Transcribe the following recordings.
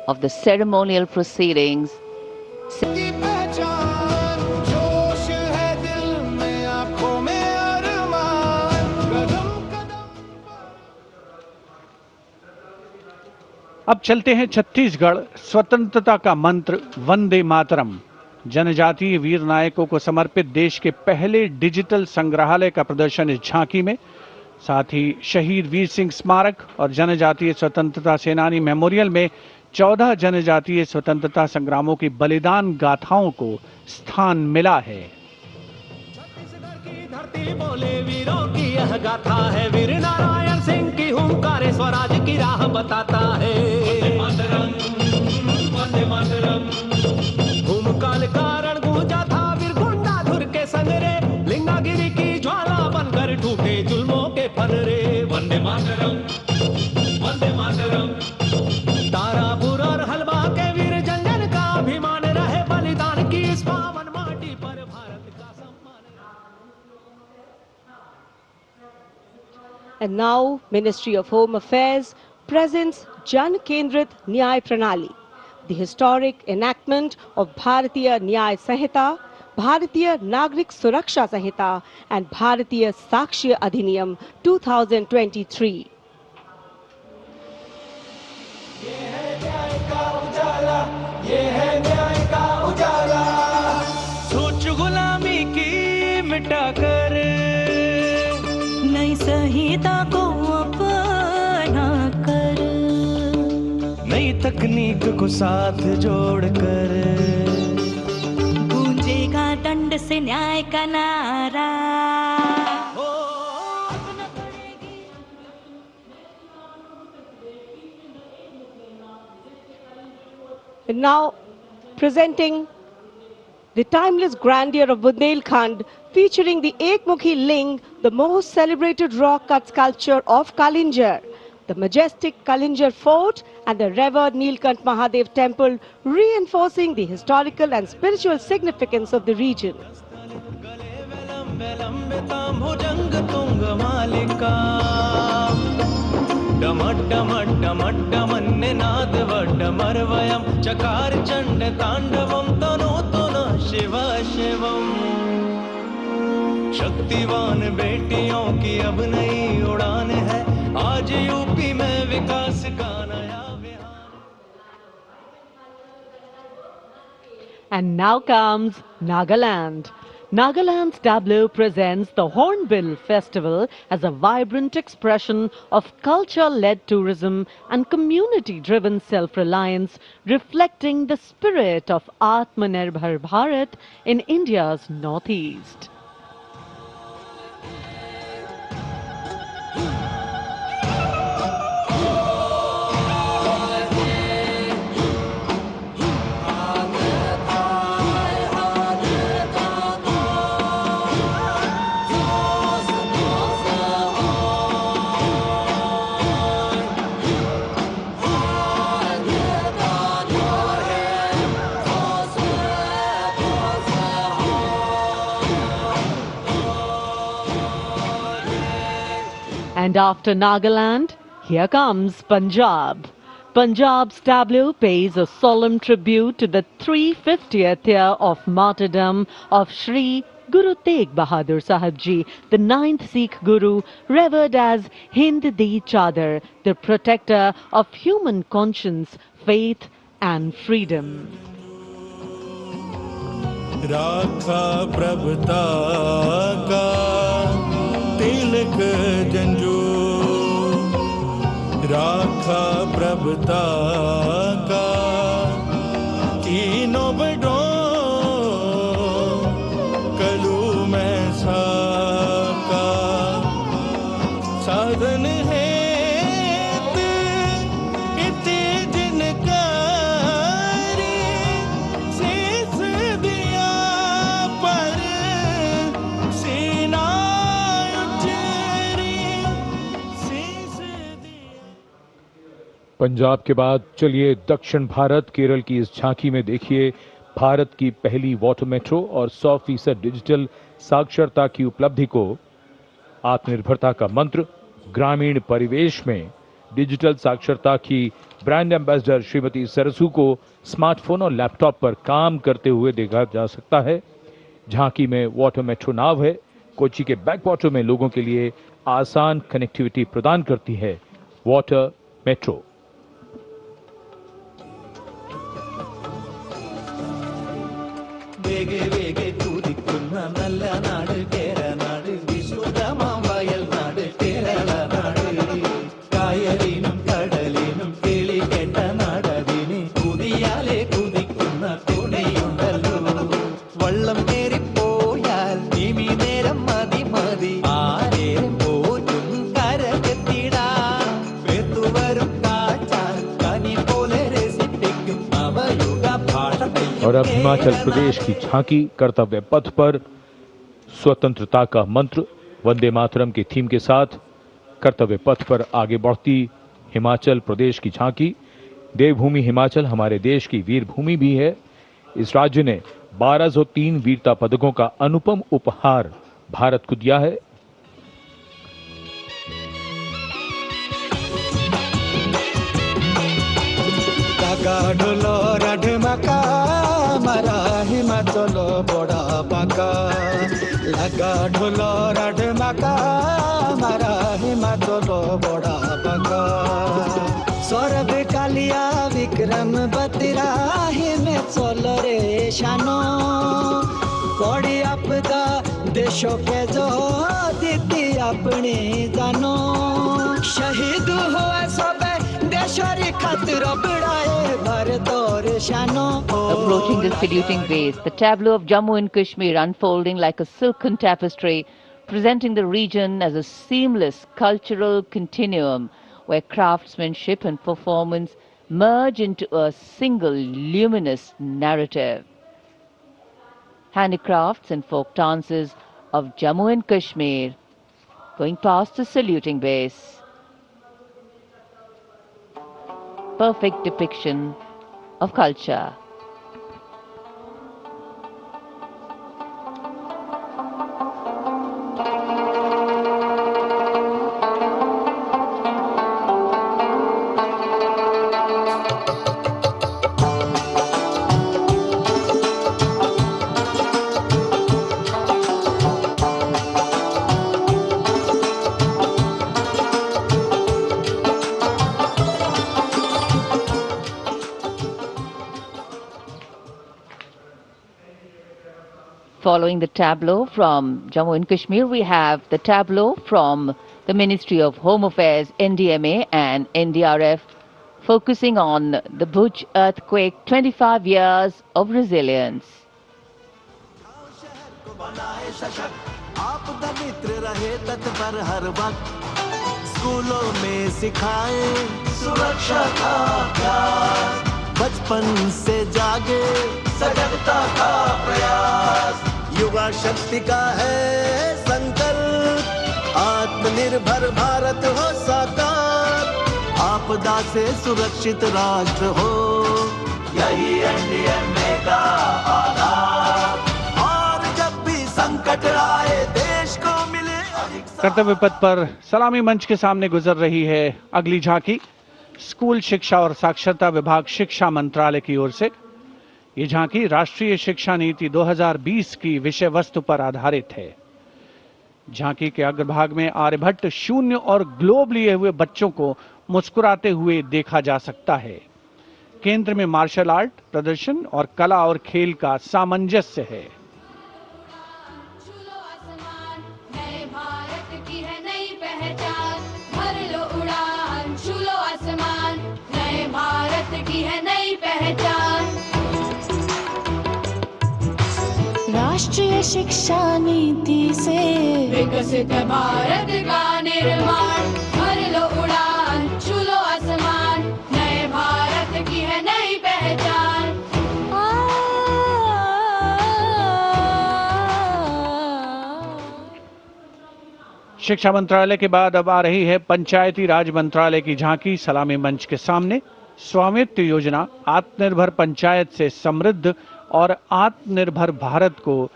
of the ceremonial proceedings. अब चलते हैं छत्तीसगढ़। स्वतंत्रता का मंत्र वंदे मातरम जनजातीय वीर नायकों को समर्पित देश के पहले डिजिटल संग्रहालय का प्रदर्शन इस झांकी में, साथ ही शहीद वीर सिंह स्मारक और जनजातीय स्वतंत्रता सेनानी मेमोरियल में 14 जनजातीय स्वतंत्रता संग्रामों की बलिदान गाथाओं को स्थान मिला है। छत्तीसगढ़ की धरती बोले वीरों की यह गाथा है, वीर नारायण सिंह की हुंकार स्वराज की राह बताता है। वंदे मातरम भूमकाल कारण गूंजा था वीर गुंडाधुर के संगरे, लिंगागिरी की ज्वाला बनकर टूटे जुल्मों के फनरे। वंदे मातरम वंदे मातरम तारापुर और हलवा के वीर जंगल का अभिमान रहे, बलिदान की इस पावन माटी पर भारत का सम्मान। And now Ministry of Home Affairs presents Jan Kendrit Nyay Pranali, the historic enactment of Bharatiya Nyay Sanhita, Bharatiya Nagrik Suraksha Sanhita and Bharatiya Sakshya Adhiniyam 2023. ये है न्याय का उजाला, ये है न्याय का उजाला, सोच गुलामी की मिटाकर नई संहिता को अपना कर, नई तकनीक को साथ जोड़कर गूंजेगा दंड से न्याय का नारा। And now presenting the timeless grandeur of Bundelkhand, featuring the Ekmukhi Ling, the most celebrated rock cut sculpture of Kalinjar, the majestic Kalinjar Fort and the revered Nilkant Mahadev Temple, reinforcing the historical and spiritual significance of the region. चकार चंड तांडवम तनो तनो शिव शिवम, शक्तिवान बेटियों की अब नई उड़ान है, आज यूपी में विकास का नया विहार। And now comes Nagaland. Nagaland's tableau presents the Hornbill Festival as a vibrant expression of culture-led tourism and community-driven self-reliance, reflecting the spirit of Atmanirbhar Bharat in India's northeast. And after Nagaland, here comes Punjab. Punjab's tableau pays a solemn tribute to the 350th year of martyrdom of Shri Guru Tegh Bahadur Sahib Ji, the 9th Sikh Guru, revered as Hind Di Chadar, the protector of human conscience, faith and freedom. राखा प्रभुता का तिलक जंजू, राखा प्रभुता का तीनों बड़ों कलू में साका साधन है पंजाब के बाद चलिए दक्षिण भारत केरल की इस झांकी में देखिए भारत की पहली वाटर मेट्रो और 100% डिजिटल साक्षरता की उपलब्धि को। आत्मनिर्भरता का मंत्र ग्रामीण परिवेश में डिजिटल साक्षरता की ब्रांड एम्बेसडर श्रीमती सरसू को स्मार्टफोन और लैपटॉप पर काम करते हुए देखा जा सकता है। झांकी में वाटर मेट्रो नाव है। कोच्चि के बैक वाटर में लोगों के लिए आसान कनेक्टिविटी प्रदान करती है वाटर मेट्रो। वेगे वेगे कूदिक्कुन्न नल्ल नाडु केरनाडु विश्वदमां वयल नाडु केरल नाडु कायलिनुम कडलिनुम केळि केट्ट नाडदिनि कुदियाले कुदिक्कुन्न तुणयुंडल्लो वल्लम केरिपोयाल निमि नेरम मदि मदि आरेम पोറ്റുम करकेत्तिडा वेत्तु वरुम काचाल कनि पोले रेसिपिक्कुम नवयुग भाषा। और अब हिमाचल प्रदेश की झांकी कर्तव्य पथ पर स्वतंत्रता का मंत्र वंदे मातरम के थीम के साथ कर्तव्य पथ पर आगे बढ़ती हिमाचल प्रदेश की झांकी। देवभूमि हिमाचल हमारे देश की वीर भूमि भी है। इस राज्य ने 1203 वीरता पदकों का अनुपम उपहार भारत को दिया है। ढोलो राढमाका मारा हिमाचल बड़ा पाका लगा ढोलो राढमाका मारा हिमाचल बड़ा पाका सौरभ कालिया विक्रम बत्रा हिमाचल रे शानो पड़ी आपदा देशों के जो दीदी अपने जानो शहीद हुआ सब Approaching the saluting base, the tableau of Jammu and Kashmir unfolding like a silken tapestry, presenting the region as a seamless cultural continuum where craftsmanship and performance merge into a single luminous narrative. Handicrafts and folk dances of Jammu and Kashmir going past the saluting base. Perfect depiction of culture. Following the tableau from Jammu and Kashmir, we have the tableau from the Ministry of Home Affairs, NDMA and NDRF, focusing on the Bhuj earthquake, 25 years of resilience. स्कूलों में सिखाए सुरक्षा का अभ्यास बचपन से जागे सजगता का प्रयास युवा शक्ति का है संकल्प आत्मनिर्भर भारत हो साकार आपदा से सुरक्षित राष्ट्र हो यही एनडीएमए का आधार और जब भी संकट आए देश को मिले कर्तव्य पथ पर सलामी मंच के सामने गुजर रही है अगली झांकी। स्कूल शिक्षा और साक्षरता विभाग शिक्षा मंत्रालय की ओर से ये झांकी राष्ट्रीय शिक्षा नीति 2020 की विषय वस्तु पर आधारित है। झांकी के अग्रभाग में आर्यभट्ट, शून्य और ग्लोब लिए हुए बच्चों को मुस्कुराते हुए देखा जा सकता है। केंद्र में मार्शल आर्ट प्रदर्शन और कला और खेल का सामंजस्य है। राष्ट्रीय शिक्षा नीति से विकसित भारत का निर्माण भर लो उड़ान छू लो आसमान नए भारत की है नई पहचान। शिक्षा मंत्रालय के बाद अब आ रही है पंचायती राज मंत्रालय की झांकी सलामी मंच के सामने। स्वामित्व योजना आत्मनिर्भर पंचायत से समृद्ध और आत्मनिर्भर भारत को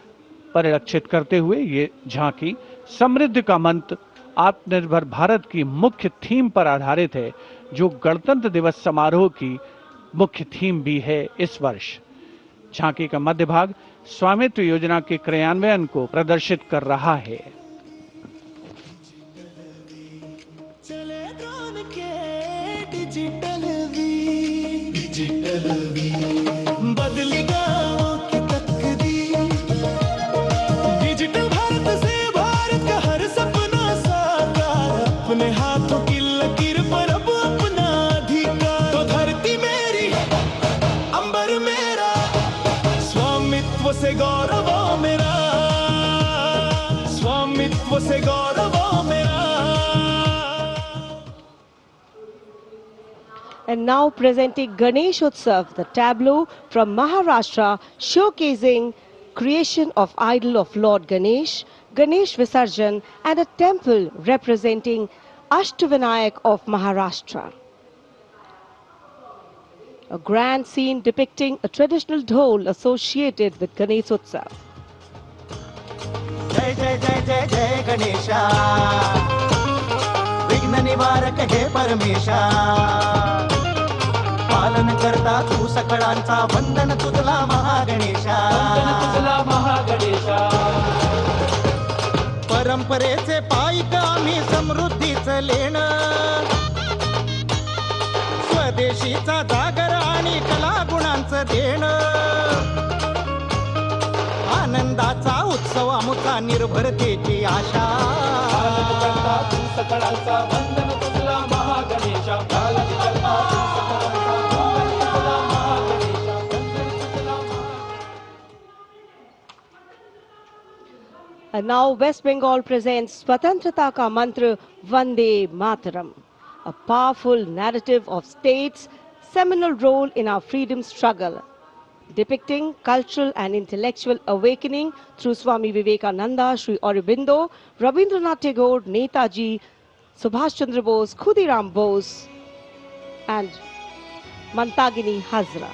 परिलक्षित करते हुए ये झांकी समृद्धि का मंत्र आत्मनिर्भर भारत की मुख्य थीम पर आधारित है, जो गणतंत्र दिवस समारोह की मुख्य थीम भी है इस वर्ष। झांकी का मध्य भाग स्वामित्व योजना के क्रियान्वयन को प्रदर्शित कर रहा है। चले ड्रोन के डिजिटल वी बदली गाँवों की तकदीर। डिजिटल भारत से भारत का हर सपना साकार, अपने हाथों की लकीर पर अब अपना अधिकार। तो धरती मेरी अंबर मेरा, स्वामित्व से गौरव मेरा, स्वामित्व से गौरव मेरा। And now presenting Ganesh Utsav, the tableau from Maharashtra showcasing creation of idol of Lord Ganesh, Ganesh Visarjan, and a temple representing Ashtavinayak of Maharashtra. A grand scene depicting a traditional dhol associated with Ganesh Utsav. जय जय जय जय जय गणेशा, विघ्न निवारक हे परमेशा। पालन करता तू सकळांचा, वंदन तुझला महागणेशा, तुझला महागणेशा। परंपरेचे पायिक आम्ही समृद्धीचं लेणं, स्वदेशीचा जागर आणि कला गुणांचं देणं। आनंदाचा उत्सव आमचा, निर्भरतेची आशा। सकळांचा वंदन तुझला महागणेशा, पालन करता तू सकळांचा, वंदन तुझला महागणेशा, वंदन तुझला महागणेशा। And now West Bengal presents Swatantrata Ka Mantra Vande Mataram, a powerful narrative of state's seminal role in our freedom struggle, depicting cultural and intellectual awakening through Swami Vivekananda, Sri Aurobindo, Rabindranath Tagore, Netaji, Subhash Chandra Bose, Khudiram Bose, and Mantagini Hazra.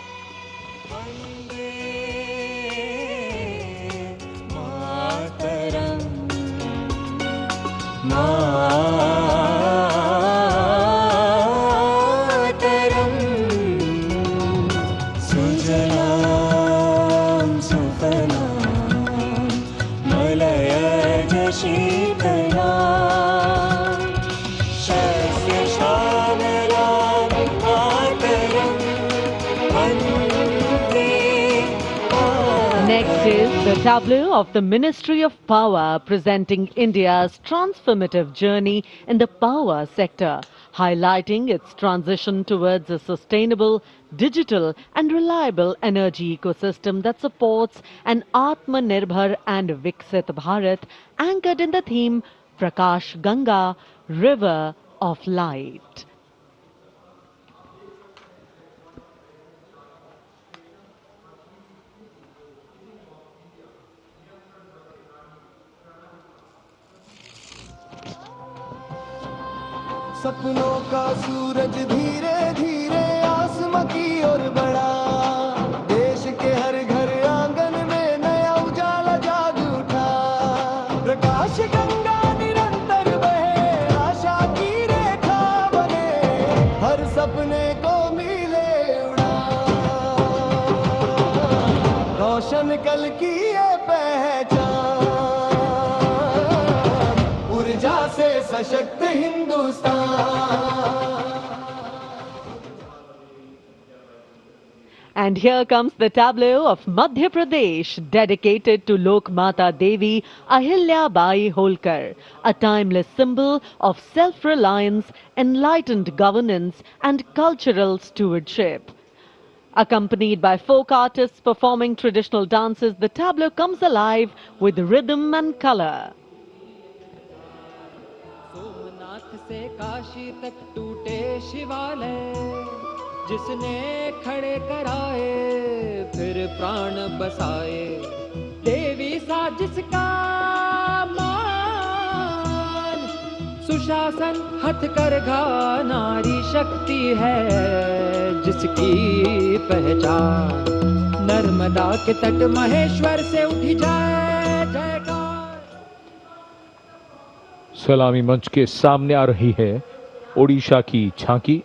Next is the tableau of the Ministry of Power presenting India's transformative journey in the power sector, highlighting its transition towards a sustainable, digital and reliable energy ecosystem that supports an Atmanirbhar and Viksit Bharat anchored in the theme Prakash Ganga, River of Light. सपनों का सूरज धीरे धीरे आसमां की ओर बढ़ा, देश के हर घर आंगन में नया उजाला जाग उठा। प्रकाश गंगा निरंतर बहे, आशा की रेखा बने, हर सपने को मिले उड़ान। रोशन कल की ये पहचान, ऊर्जा से सशक्त Hindustan. And here comes the tableau of Madhya Pradesh, dedicated to Lok Mata Devi Ahilya Bai Holkar, a timeless symbol of self-reliance, enlightened governance and cultural stewardship. Accompanied by folk artists performing traditional dances, the tableau comes alive with rhythm and color. Somnath से काशी तक टूटे शिवालय, जिसने खड़े कराए फिर प्राण बसाए। देवी सा जिसका मान, सुशासन हथकरघा नारी शक्ति है जिसकी पहचान। नर्मदा के तट महेश्वर से उठी जाए जयकार। सलामी मंच के सामने आ रही है ओडिशा की झांकी,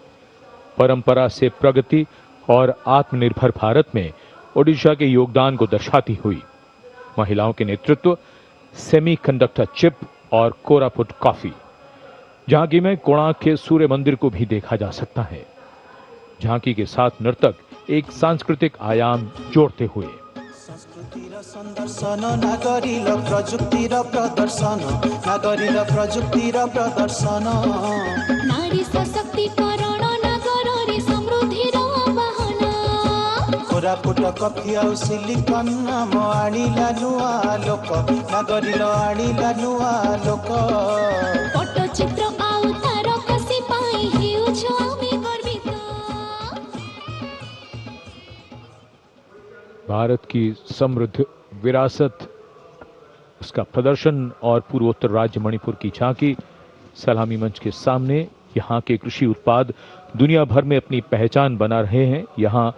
परंपरा से प्रगति और आत्मनिर्भर भारत में ओडिशा के योगदान को दर्शाती हुई। महिलाओं के नेतृत्व, सेमीकंडक्टर चिप और कोरापुट कॉफी। झांकी में कोणार्क के सूर्य मंदिर को भी देखा जा सकता है। झांकी के साथ नर्तक एक सांस्कृतिक आयाम जोड़ते हुए। संस्कृतिर संदर्शन नागरिल प्रजुक्तिर प्रदर्शन, नागरिल प्रजुक्तिर प्रदर्शन। नारी सशक्तिकरण नागरी समृद्धिर वाहन। कोरापुट कॉफी आउ सिलिकन नाम आनिला नुआ लोक, नागरिल आनिला नुआ लोक। पट्टचित्र आउ तारकसी पाई हेउछ आमे गर्वित। भारत की समृद्ध विरासत, उसका प्रदर्शन और पूर्वोत्तर राज्य मणिपुर की झांकी सलामी मंच के सामने। यहाँ के कृषि उत्पाद दुनिया भर में अपनी पहचान बना रहे हैं। यहाँ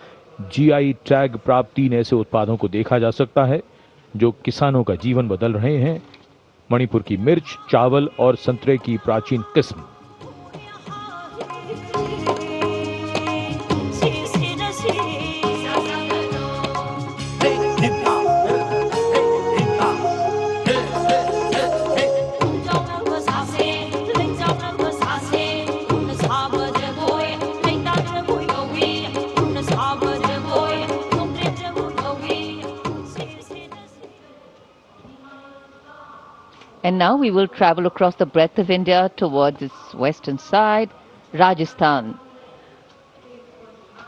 जीआई टैग प्राप्त 3 ऐसे उत्पादों को देखा जा सकता है जो किसानों का जीवन बदल रहे हैं। मणिपुर की मिर्च, चावल और संतरे की प्राचीन किस्म। And now we will travel across the breadth of India towards its western side, Rajasthan.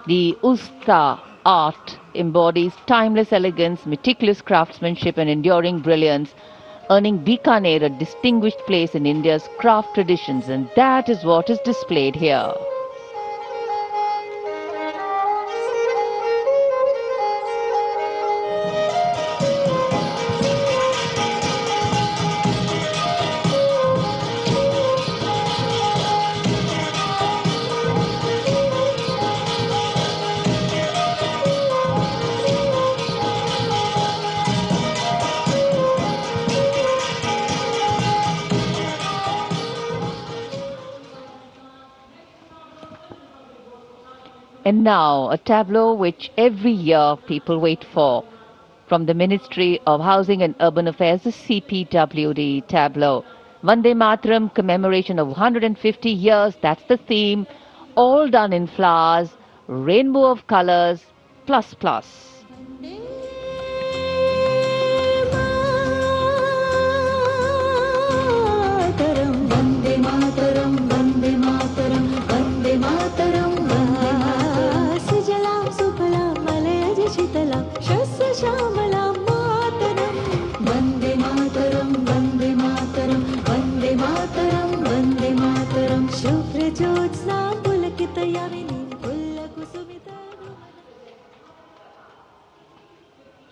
The Usta art embodies timeless elegance, meticulous craftsmanship and enduring brilliance, earning Bikaner a distinguished place in India's craft traditions, and that is what is displayed here. And now, a tableau which every year people wait for. From the Ministry of Housing and Urban Affairs, the CPWD tableau. Vande Mataram commemoration of 150 years, that's the theme. All done in flowers, rainbow of colors, plus plus.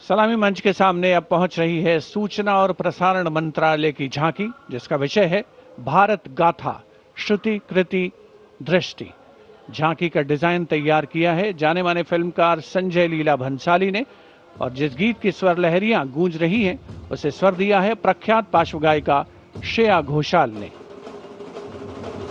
सलामी मंच के सामने अब पहुंच रही है सूचना और प्रसारण मंत्रालय की झांकी, जिसका विषय है भारत गाथा, श्रुति कृति दृष्टि। झांकी का डिजाइन तैयार किया है जाने माने फिल्मकार संजय लीला भंसाली ने, और जिस गीत की स्वर लहरियां गूंज रही हैं उसे स्वर दिया है प्रख्यात पार्श्व गायिका श्रेया घोषाल ने।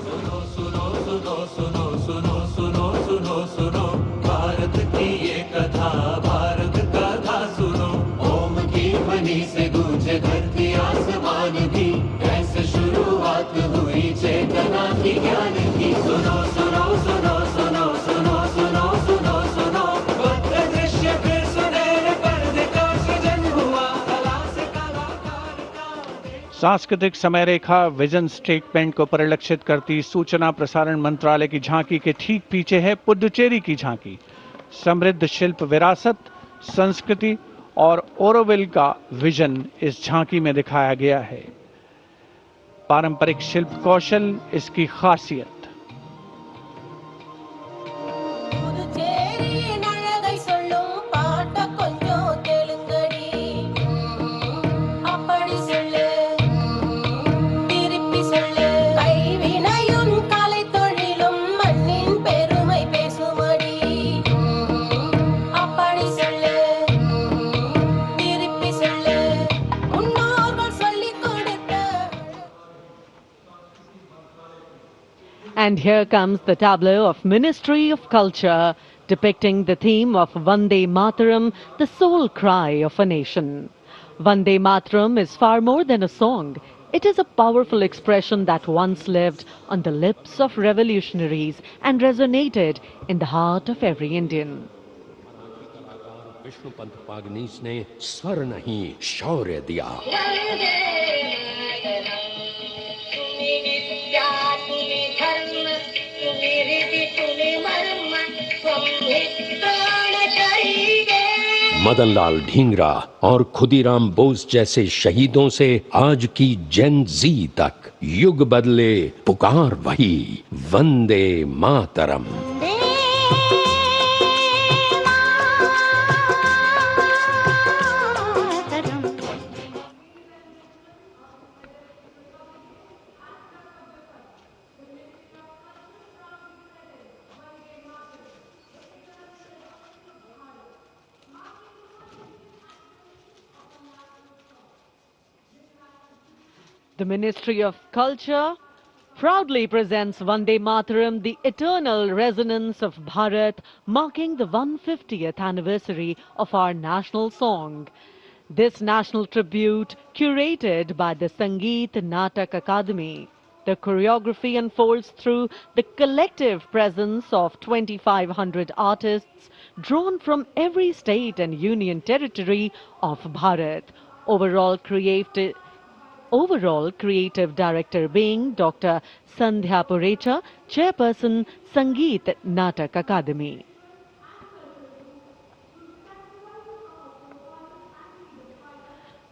सुनो सुनो सुनो सुनो सुनो सुनो सुनो सुनो भारत की ये कथा, भारत कथा सुनो। ओम की ध्वनि से गूंजे धरती आसमान भी, ऐसे शुरुआत हुई चेतना की ज्ञान की। सुनो सुनो सुनो सुनो सुनो सुनो सुनो सुनो भद्र दृश्य फिर सुनहरे पर्दे का सृजन हुआ, कला से कलाकार का। सांस्कृतिक समय रेखा विजन स्टेटमेंट को परिलक्षित करती सूचना प्रसारण मंत्रालय की झांकी के ठीक पीछे है पुडुचेरी की झांकी। समृद्ध शिल्प विरासत, संस्कृति और ओरोविल का विजन इस झांकी में दिखाया गया है। पारंपरिक शिल्प कौशल इसकी खासियत। And here comes the tableau of Ministry of Culture, depicting the theme of Vande Mataram, the soul cry of a nation. Vande Mataram is far more than a song. It is a powerful expression that once lived on the lips of revolutionaries and resonated in the heart of every Indian. Vishnupant Pagnis ने स्वर नहीं शौर्य दिया। मदनलाल ढींगरा और खुदीराम बोस जैसे शहीदों से आज की जेन जी तक युग बदले, पुकार वही Vande Mataram. The Ministry of Culture proudly presents Vande Mataram, the eternal resonance of Bharat, marking the 150th anniversary of our national song. This national tribute, curated by the Sangeet Natak Academy. The choreography unfolds through the collective presence of 2,500 artists drawn from every state and union territory of Bharat. Overall creative director being Dr. Sandhya Purecha, Chairperson, Sangeet Natak Academy.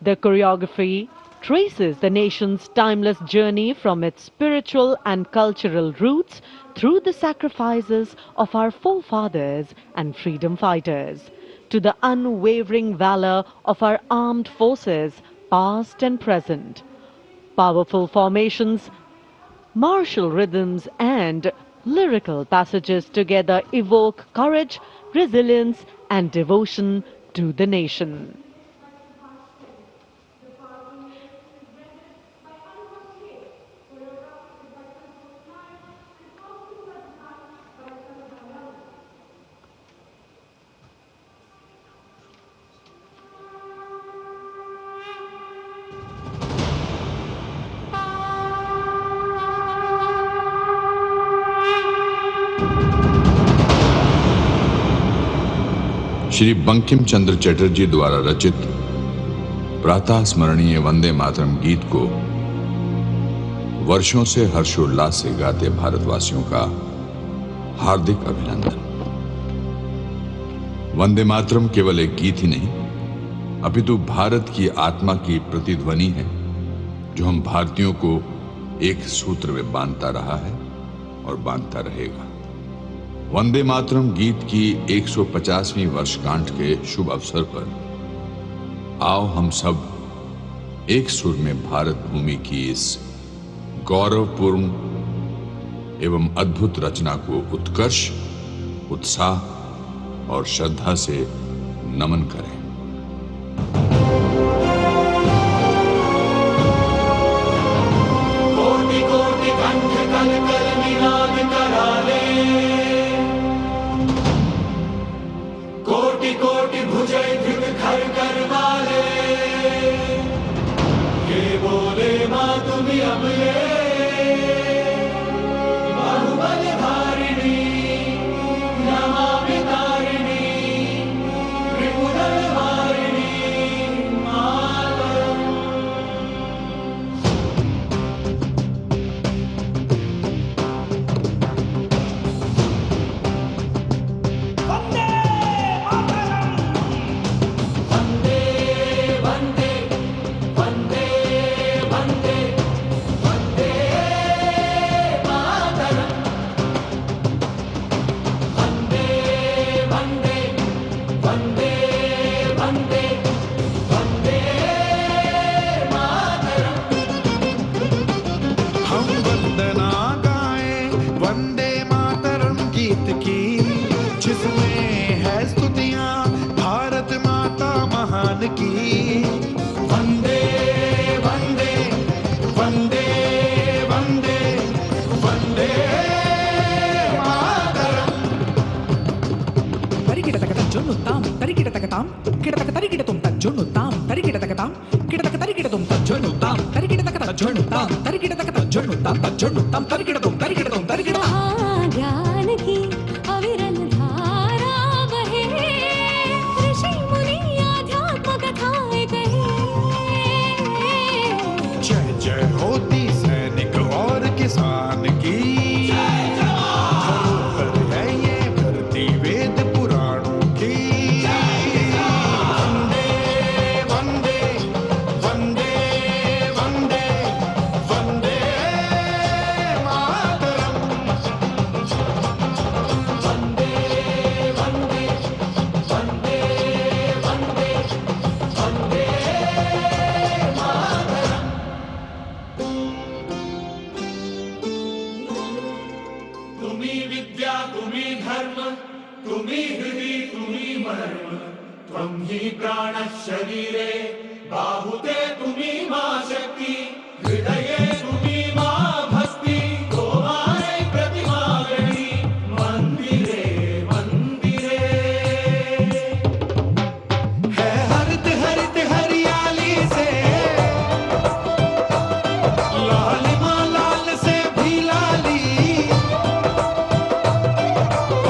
The choreography traces the nation's timeless journey from its spiritual and cultural roots through the sacrifices of our forefathers and freedom fighters, to the unwavering valor of our armed forces, past and present. Powerful formations, martial rhythms and lyrical passages together evoke courage, resilience and devotion to the nation. Shri Bankim Chandra Chatterjee द्वारा रचित प्रातः स्मरणीय वंदे मातरम गीत को वर्षों से हर्षोल्लास से गाते भारतवासियों का हार्दिक अभिनंदन। वंदे मातरम केवल एक गीत ही नहीं, अपितु भारत की आत्मा की प्रतिध्वनि है, जो हम भारतीयों को एक सूत्र में बांधता रहा है और बांधता रहेगा। वंदे मातरम गीत की 150वीं वर्षगांठ के शुभ अवसर पर आओ हम सब एक सुर में भारत भूमि की इस गौरवपूर्ण एवं अद्भुत रचना को उत्कर्ष, उत्साह और श्रद्धा से नमन करें। कोटि कोटि कंठ कल कल निनाद कराले, कोटि कोटि भुजय धृत खर कर वाले, ये बोले माँ तुम्ही अबले, बाहुबल धारिणी नमामि तारिणी, त्रिपुरल वारिणी मातरम। हम वंदना गाएं वंदे मातरम गीत की, जिसमें है स्तुतियां भारत माता महान की। वंदे वंदे वंदे वंदे वंदे తజ్జును తాం తరికిట తకతాం కిటతక తరికిట తుం తజ్జును తాం తరికిట తకతాం కిటతక తరికిట తుం తజ్జును తాం తరికిట తక తజ్జును తాం తరికిట తక తజ్జును తాం తజ్జును తాం తరికిట తుం తరికిట తుం తరికిట ज्ञान की अविरल धारा बहे ऋषि मुनि आध्यात्म कथाएं कहे जय जय होती सैनिक और किसान की धरोहर है ये धरती वेद पुराणों की वंदे वंदे वंदे वंदे वंदे मातरम वंदे वंदे वंदे वंदे वंदे मातरम तुम्ही विद्या तुम्ही धर्म तुम्ही हृदि तुम्ही मर्म त्वं हि प्राणः शरीरे बाहुते तुम्ही मा शक्ति हृदये तुम्ही मा भक्ति गोमारे प्रतिमा गणी मंदिरे मंदिरे है हरित हरित हरियाली से लालिमा लाल से भी लाली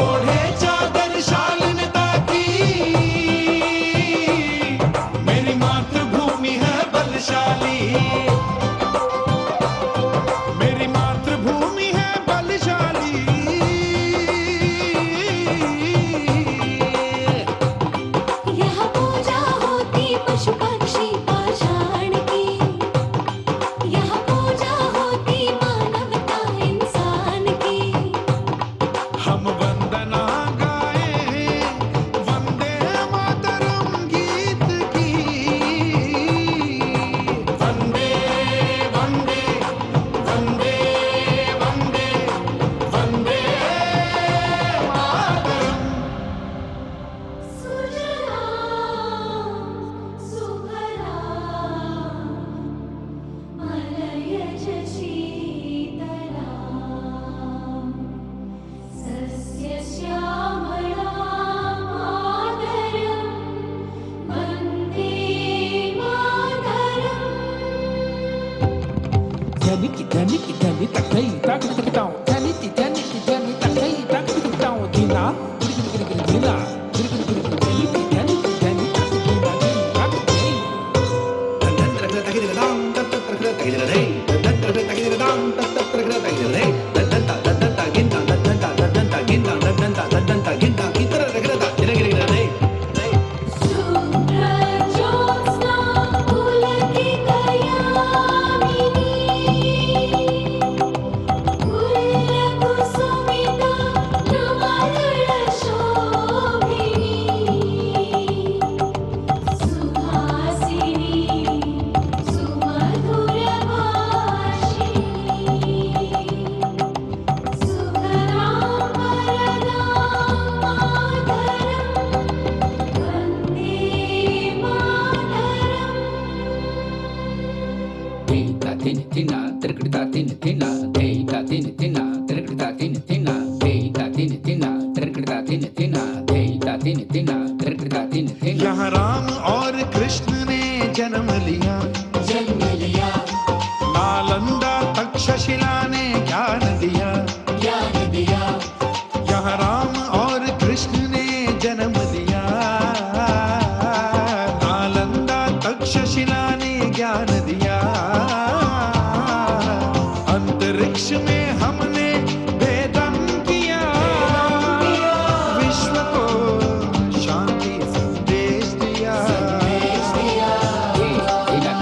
ओढ़े चादर शालीनता की मेरी मातृभूमि है बलशाली मेरी मातृभूमि है बलशाली यहाँ पूजा होती पशु पक्षी पाषाण की यहाँ पूजा होती मानवता इंसान की हम वंदना गाए वंदे मातरम गीत की वंदे वंदे वंदे वंदे वंदे मातरम सुजलां सुफलां मलयज शीतलां सस्यश्यामलां मातरं वन्दे मातरम् ధనికి ధనికి ధని తకై తాకి తకతాం ధనికి ధనికి ధని తకై తాకి తకతాం దినా గిరిగిరి దినా గిరిగిరి ధనికి ధనికి ధని తకి దినా తాకి తై शुभ्रज्योत्स्ना पुलकितयामिनी कुलकुसुमिता नवदलशोभिनी सुहासिनी सुमधुरभाषिणी सुखदां वरदां मातरं Vande Mataram Deita tin tina, trikita tin tina, deita tin tina, trikita tin tina, deita tin tina, trikita tin tina, deita tin tina, trikita tin tina. यहाँ राम और कृष्ण ने जन्म लिया नालंदा तक्षशिला ने ज्ञान दिया यहाँ राम और कृष्ण ने जन्म लिया नालंदा तक्षशिला ने ज्ञान दिया अंतरिक्ष में हमने वेदन किया विश्व को शांति संदेश दिया Deita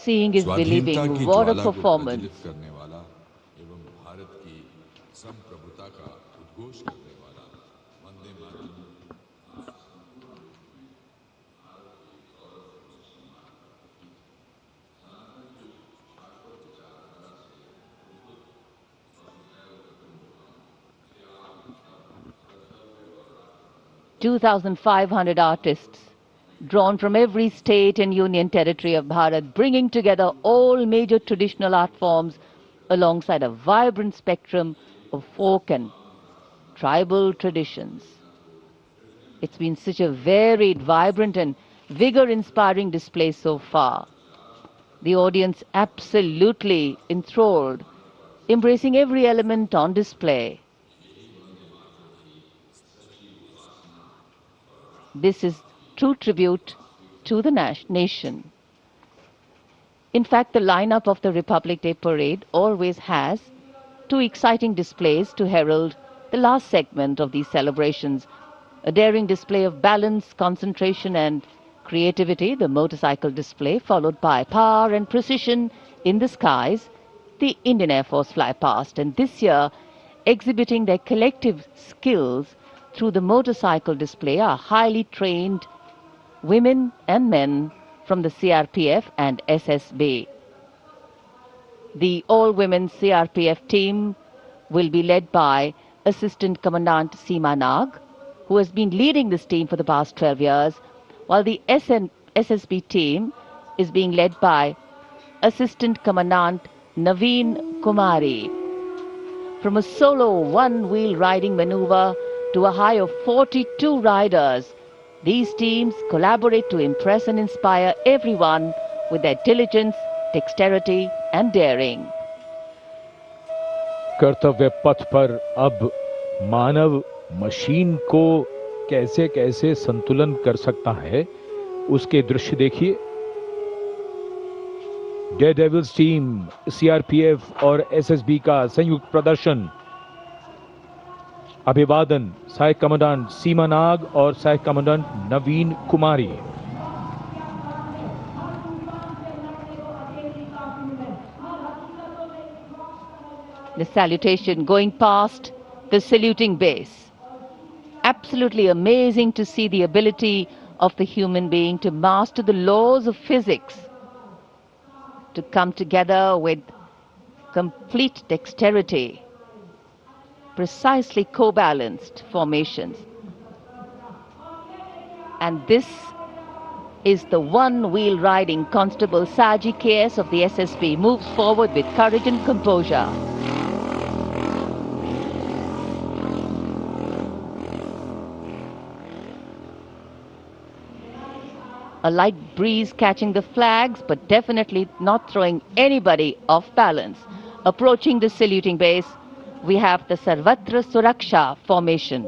Seeing is स्वाधीनता believing. की What a ज्वाला को performance. प्रज्वलित करने वाला एवं भारत की संप्रभुता का उद्घोष करने वाला Vande Mataram. 2,500 artists drawn from every state and union territory of Bharat, bringing together all major traditional art forms alongside a vibrant spectrum of folk and tribal traditions. It's been such a varied, vibrant and vigor-inspiring display so far. The audience absolutely enthralled, embracing every element on display. This is true tribute to the nation. In fact, the lineup of the Republic Day Parade always has two exciting displays to herald the last segment of these celebrations. A daring display of balance, concentration and creativity, the motorcycle display, followed by power and precision in the skies, the Indian Air Force fly past. And this year, exhibiting their collective skills through the motorcycle display are highly trained women and men from the CRPF and SSB. The all-women CRPF team will be led by Assistant Commandant Seema Nag, who has been leading this team for the past 12 years, while the SSB team is being led by Assistant Commandant Naveen Kumari. From a solo one-wheel riding maneuver to a high of 42 riders, these teams collaborate to impress and inspire everyone with their diligence, dexterity and daring. कर्तव्य पथ पर अब मानव machine को कैसे कैसे संतुलन कर सकता है, उसके दृश्य देखिए। डेयरडेविल्स टीम, सीआरपीएफ और एसएसबी का संयुक्त प्रदर्शन। अभिवादन सहायक कमांडेंट सीमा नाग और सहायक commandant Naveen Kumari. The salutation going past the saluting base. Absolutely amazing to see the ability of the human being to master the laws of physics, to come together with complete dexterity, precisely co-balanced formations. And this is the one-wheel riding Constable Saji KS of the SSB moves forward with courage and composure. A light breeze catching the flags, but definitely not throwing anybody off balance. Approaching the saluting base, we have the Sarvatra Suraksha formation.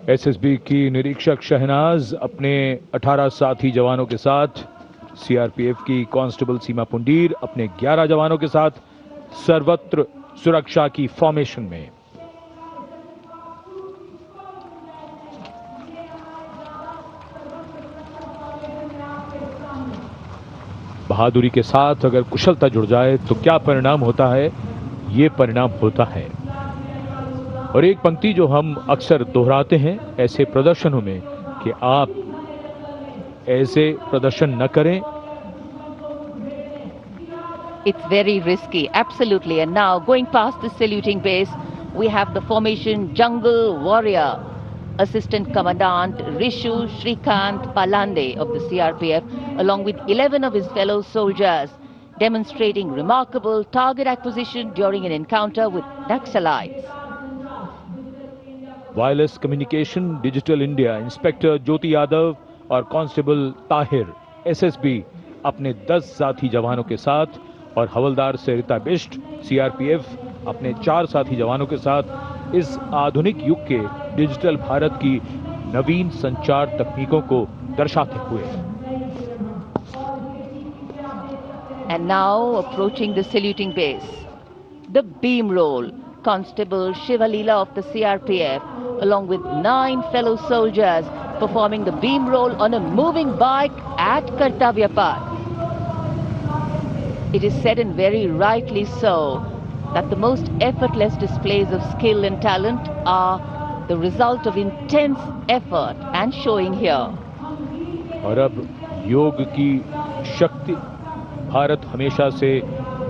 SSB की निरीक्षक शहनाज अपने 18 साथी जवानों के साथ, CRPF की constable सीमा पुंडीर अपने 11 जवानों के साथ सर्वत्र सुरक्षा की फॉर्मेशन में। बहादुरी के साथ अगर कुशलता जुड़ जाए तो क्या परिणाम होता है, ये परिणाम होता है। और एक पंक्ति जो हम अक्सर दोहराते हैं ऐसे प्रदर्शनों में कि आप ऐसे प्रदर्शन न करें। It's very risky, absolutely. And now going past the saluting base, we have the formation Jungle Warrior. Assistant Commandant Rishu Shrikant Palande of the CRPF, along with 11 of his fellow soldiers, demonstrating remarkable target acquisition during an encounter with Naxalites. Wireless communication digital India inspector Jyoti Yadav और constable Tahir SSB अपने 10 साथी जवानों के साथ और हवलदार सरिता Bisht CRPF अपने 4 साथी जवानों के साथ इस आधुनिक युग के डिजिटल भारत की नवीन संचार तकनीकों को दर्शाते हुए। And now approaching the saluting base, the beam roll. Constable Shivalila of the CRPF, along with 9 fellow soldiers, performing the beam roll on a moving bike at Kartavya Path. It is said, and very rightly so, that the most effortless displays of skill and talent are the result of intense effort and showing here. और अब योग की शक्ति, भारत हमेशा से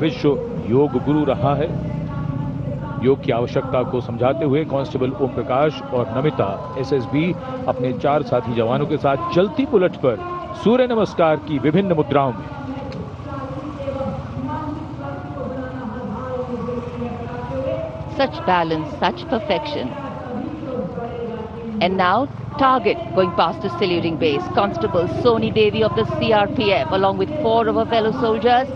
विश्व योग गुरु रहा है। योग की आवश्यकता को समझाते हुए कांस्टेबल ओम प्रकाश और नमिता एसएसबी अपने 4 साथी जवानों के साथ चलती बुलेट पर सूर्य नमस्कार की विभिन्न मुद्राओं में। Such balance, such perfection. And now, target going past the saluting base. Constable Soni Devi of the CRPF, along with 4 of her fellow soldiers,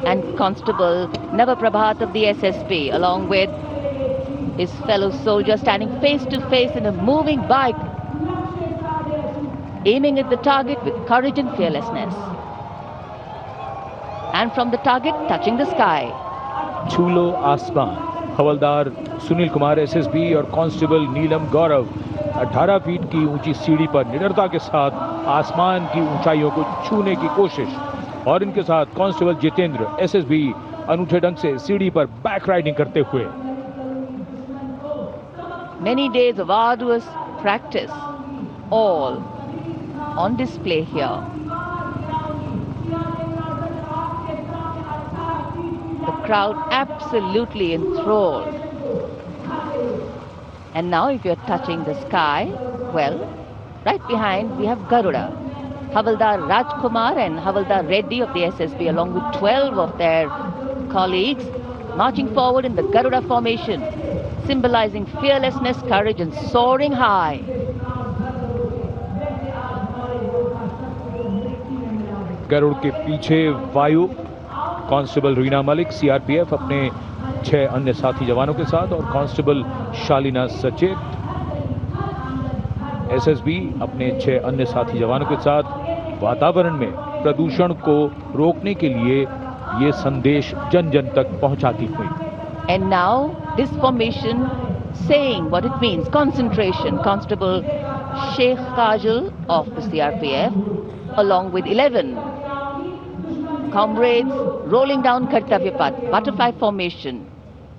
and Constable Navaprabhat of the SSB, along with his fellow soldier, standing face to face in a moving bike, aiming at the target with courage and fearlessness. And from the target, touching the sky. छूलो आसमान। हवलदार Sunil Kumar SSB और constable नीलम गौरव 18 feet की ऊंची सीढ़ी पर निडरता के साथ आसमान की ऊंचाइयों को छूने की कोशिश, और इनके साथ कांस्टेबल जितेंद्र एसएसबी अनूठे ढंग से सीढ़ी पर बैक राइडिंग करते हुए। Many days of arduous practice, all on display here. The crowd absolutely enthralled. And now if you're touching the sky, well, right behind we have Garuda. Havaldar Rajkumar and Havaldar Reddy of the SSB, along with 12 of their colleagues, marching forward in the Garuda formation, symbolizing fearlessness, courage and soaring high. Garuda के पीछे वायु constable Reena Malik CRPF अपने 6 अन्य साथी जवानों के साथ, और कांस्टेबल शालिना सचेत एसएसबी अपने 6 अन्य साथी जवानों के साथ वातावरण में प्रदूषण को रोकने के लिए ये संदेश जन जन तक पहुंचाती हुई। And now this formation saying what it means, concentration. Constable Sheikh Kajal of the CRPF, along with 11 comrades, rolling down Kartavya Path, butterfly formation,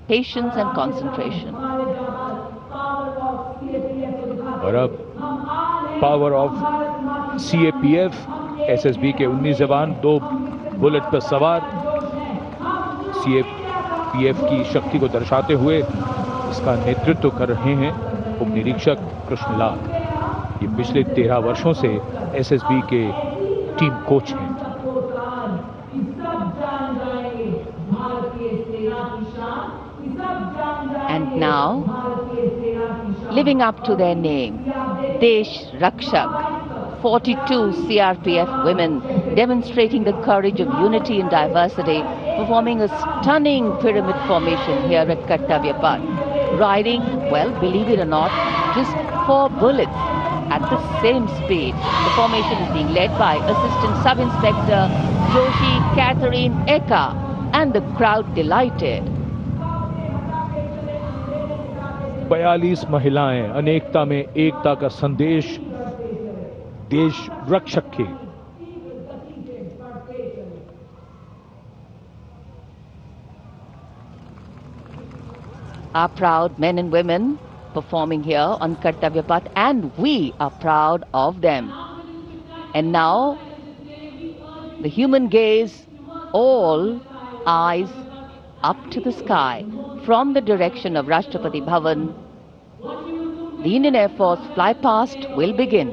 patience and concentration. और अब पावर ऑफ सीएपीएफ, एसएसबी के 19 जवान 2 bullet पर सवार, CAPF की शक्ति को दर्शाते हुए इसका नेतृत्व कर रहे हैं उप निरीक्षक कृष्णलाल। ये पिछले 13 वर्षों से एसएसबी के टीम कोच हैं। And now, living up to their name, Desh Rakshak, 42 CRPF women demonstrating the courage of unity and diversity, performing a stunning pyramid formation here at Kartavya Path, riding, well, believe it or not, just 4 bullets at the same speed. The formation is being led by Assistant Sub-Inspector Joshi Catherine Eka, and the crowd delighted. 42 महिलाएं, अनेकता में एकता का संदेश, देश रक्षक के। Our proud men and women performing here on Kartavya Path, and we are proud of them. And now, the human gaze, all eyes up to the sky. From the direction of Rashtrapati Bhavan, the Indian Air Force fly past will begin.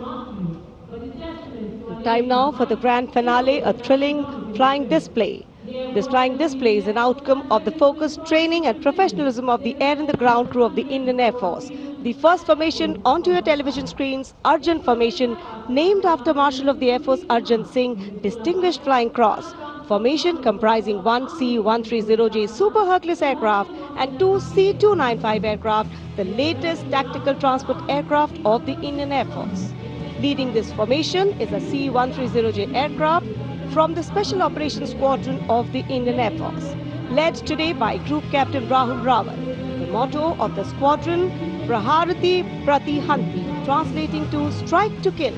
Time now for the grand finale, a thrilling flying display. This flying display is an outcome of the focused training and professionalism of the air and the ground crew of the Indian Air Force. The first formation onto your television screens, Arjun Formation, named after Marshal of the Air Force Arjun Singh, Distinguished Flying Cross. Formation comprising 1 C-130J Super Hercules aircraft and 2 C-295 aircraft, the latest tactical transport aircraft of the Indian Air Force. Leading this formation is a C-130J aircraft from the Special Operations Squadron of the Indian Air Force, led today by Group Captain Rahul Rawat. The motto of the squadron, Praharati Pratihanti, translating to strike to kill.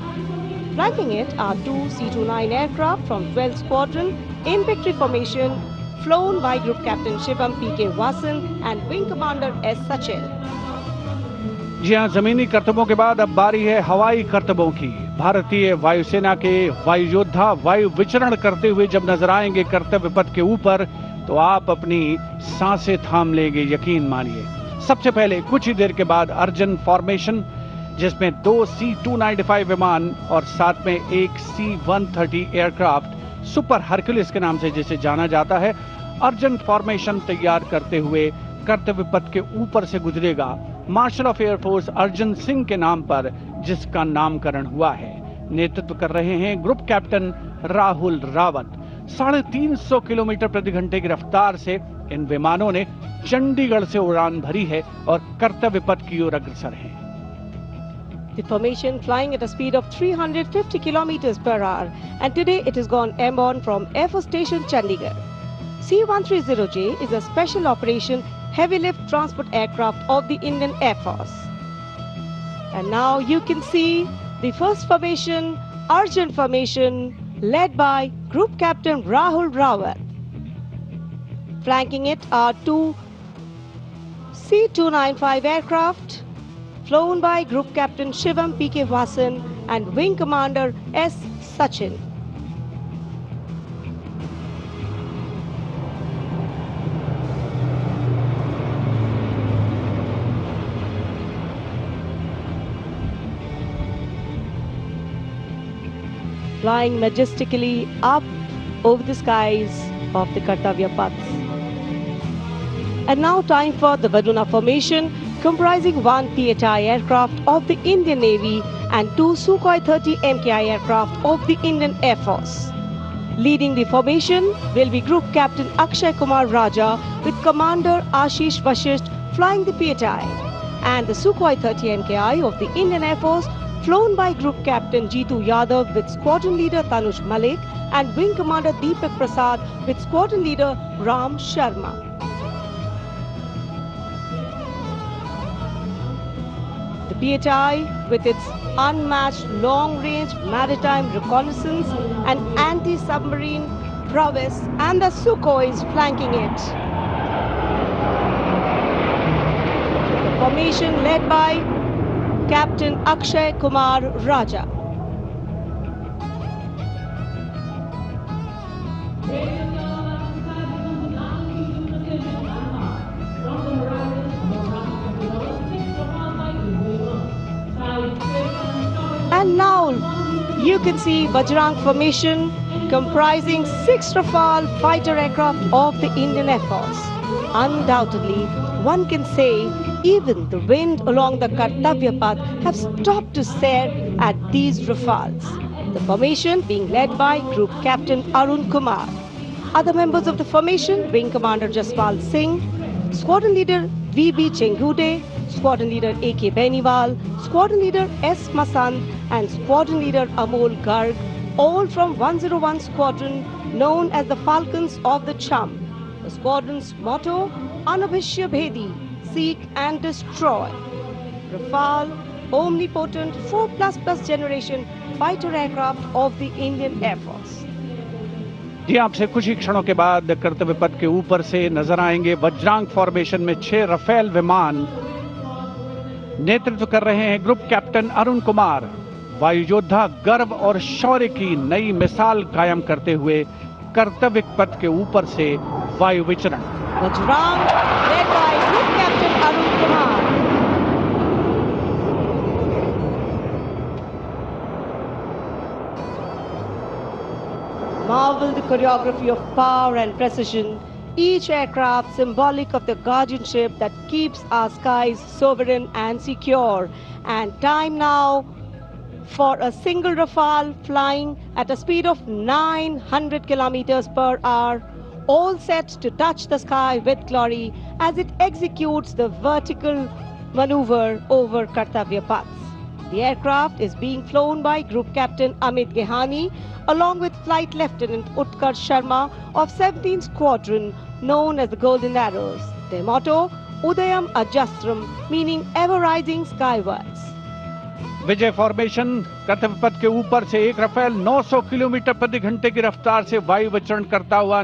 Flanking it are 2 C-29 aircraft from 12th Squadron in victory formation, flown by Group Captain Shivam P.K. Vasan and Wing Commander S. Sachin. जी हाँ, जमीनी करतबों के बाद अब बारी है हवाई करतबों की। भारतीय वायुसेना के वायु योद्धा वायु विचरण करते हुए जब नजर आएंगे कर्तव्य पथ के ऊपर तो आप अपनी सांसें थाम लेंगे, यकीन मानिए। सबसे पहले कुछ ही देर के बाद अर्जन फॉर्मेशन, जिसमें 2 C-295 विमान और साथ में एक C-130 एयरक्राफ्ट सुपर हरक्यूलिस के नाम से जिसे जाना जाता है, अर्जन फॉर्मेशन तैयार करते हुए कर्तव्य पथ के ऊपर से गुजरेगा। Marshal of air force Arjan Singh के नाम पर जिसका नामकरण हुआ है। नेतृत्व कर रहे हैं group captain Rahul Rawat. 350 kilometre प्रति घंटे की रफ्तार से इन विमानों ने चंडीगढ़ से उड़ान भरी है और कर्तव्य पथ की ओर अग्रसर हैं। The formation flying at a speed of 350 kilometers per hour, and today it has gone airborne from Air Force Station Chandigarh. C-130J is a special operation heavy lift transport aircraft of the Indian Air Force. And now you can see the first formation, Arjun formation, led by Group Captain Rahul Rawat. Flanking it are 2 C-295 aircraft, flown by Group Captain Shivam P.K. Vasan and Wing Commander S. Sachin. Flying majestically up over the skies of the Kartavya Paths. And now time for the Varuna formation, comprising 1 PHI aircraft of the Indian Navy and 2 Sukhoi 30 MKI aircraft of the Indian Air Force. Leading the formation will be Group Captain Akshay Kumar Raja with Commander Ashish Vashisht flying the PHI, and the Sukhoi 30 MKI of the Indian Air Force flown by Group Captain Jeetu Yadav with Squadron Leader Tanush Malik and Wing Commander Deepak Prasad with Squadron Leader Ram Sharma. The PHI, with its unmatched long-range maritime reconnaissance and anti-submarine prowess, and the Sukhois flanking it. The formation led by Captain Akshay Kumar Raja. And now you can see Bajrang formation comprising 6 Rafale fighter aircraft of the Indian Air Force. Undoubtedly, one can say even the wind along the Kartavya Path have stopped to stare at these Rafales. The formation being led by Group Captain Arun Kumar. Other members of the formation, Wing Commander Jaspal Singh, Squadron Leader V.B. Chengude, Squadron Leader A.K. Beniwal, Squadron Leader S. Masand and Squadron Leader Amol Garg, all from 101 Squadron known as the Falcons of the Chum. The squadron's motto, Anabhishya Bhedi, seek and destroy. Rafale, omnipotent 4++ generation fighter aircraft of the Indian Air Force. जी आपसे कुछ ही क्षणों के बाद कर्तव्य पथ के ऊपर से नजर आएंगे वज्रांग फॉर्मेशन में 6 रफेल विमान। नेतृत्व कर रहे हैं ग्रुप कैप्टन अरुण कुमार। वायु योद्धा गर्व और शौर्य की नई मिसाल कायम करते हुए कर्तव्य पथ के ऊपर से वायु विचरण। Vajrang led by Group Captain Arun Kumar. Marvel the choreography of power and precision, each aircraft symbolic of the guardianship that keeps our skies sovereign and secure. And time now for a single Rafale flying at a speed of 900 kilometers per hour, all set to touch the sky with glory as it executes the vertical maneuver over Kartavya Paths. The aircraft is being flown by Group Captain Amit Gehani along with Flight Lieutenant Utkarsh Sharma of 17th Squadron known as the Golden Arrows. Their motto, Udayam Ajastram, meaning ever rising skywards. Vijay formation कर्तव्य पथ के ऊपर से एक Rafale 900 kilometre प्रति घंटे की रफ्तार से वायु विचरण करता हुआ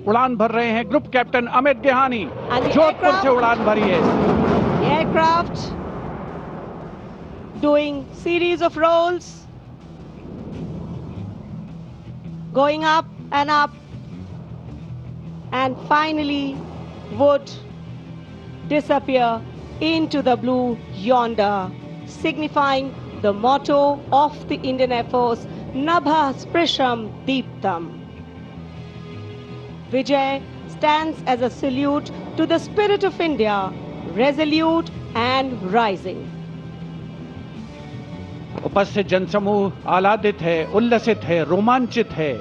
उड़ान भर रहे हैं ग्रुप कैप्टन अमित गेहानी, जोधपुर से उड़ान भरी है। The aircraft doing series of rolls, going up, and finally would disappear into the blue yonder, signifying the motto of the Indian Air Force, Nabha Sprisham Deeptam. Vijay stands as a salute to the spirit of India, resolute and rising. उपस्थित जनसमूह आह्लादित है, उल्लसित है, रोमांचित है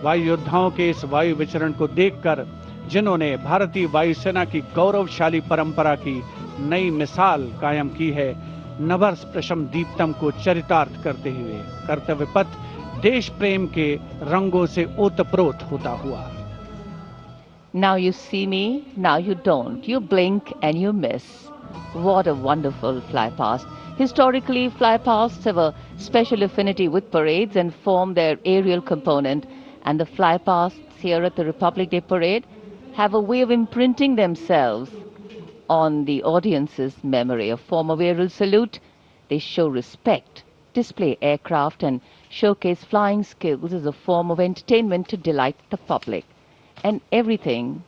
वायु योद्धाओं के इस वायु विचरण को देखकर, जिन्होंने भारतीय वायुसेना की गौरवशाली परंपरा की नई मिसाल कायम की है। नभः स्पृशम दीप्तम को चरितार्थ करते हुए कर्तव्य पथ देश प्रेम के रंगों से ओतप्रोत होता हुआ। Now you see me, now you don't. You blink and you miss. What a wonderful flypast. Historically, flypasts have a special affinity with parades and form their aerial component. And the flypasts here at the Republic Day Parade have a way of imprinting themselves on the audience's memory. A form of aerial salute. They show respect, display aircraft, and showcase flying skills as a form of entertainment to delight the public. And everything